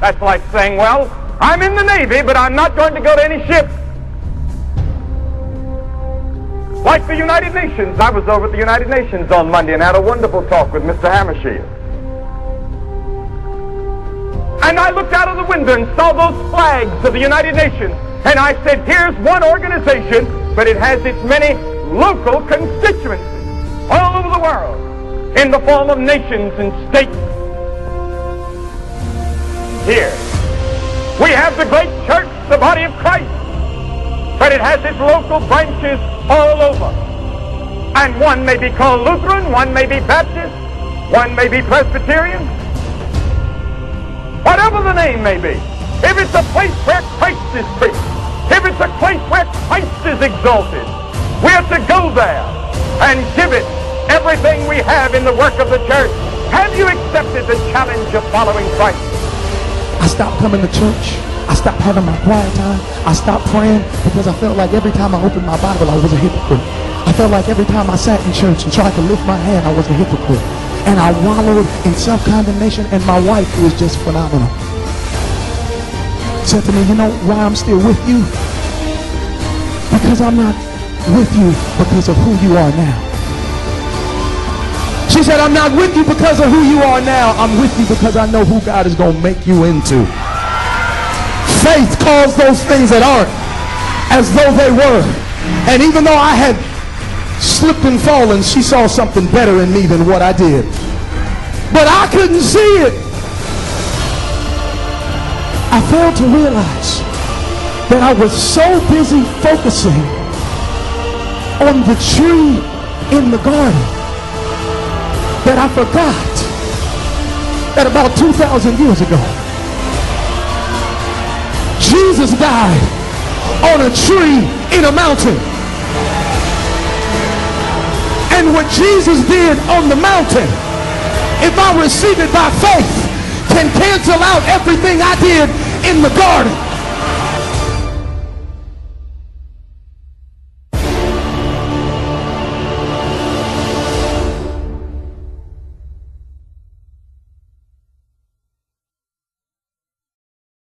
That's like saying, well, I'm in the Navy, but I'm not going to go to any ship. Like the United Nations. I was over at the United Nations on Monday and had a wonderful talk with Mr. Hammershield. And I looked out of the window and saw those flags of the United Nations. And I said, here's one organization, but it has its many local constituencies all over the world in the form of nations and states. Here, we have the great church, the body of Christ, but it has its local branches all over. And one may be called Lutheran, one may be Baptist, one may be Presbyterian. Whatever the name may be, if it's a place where Christ is preached, if it's a place where Christ is exalted, we have to go there and give it everything we have in the work of the church. Have you accepted the challenge of following Christ? I stopped coming to church. I stopped having my quiet time. I stopped praying because I felt like every time I opened my Bible, I was a hypocrite. I felt like every time I sat in church and tried to lift my hand, I was a hypocrite. And I wallowed in self-condemnation, and my wife, who was just phenomenal, said to me, you know why I'm still with you? Because I'm not with you because of who you are now. She said, I'm not with you because of who you are now. I'm with you because I know who God is going to make you into. Faith calls those things that aren't as though they were. And even though I had slipped and fallen, she saw something better in me than what I did. But I couldn't see it. I failed to realize that I was so busy focusing on the tree in the garden that I forgot that about 2,000 years ago, Jesus died on a tree in a mountain. And what Jesus did on the mountain, if I receive it by faith, can cancel out everything I did in the garden.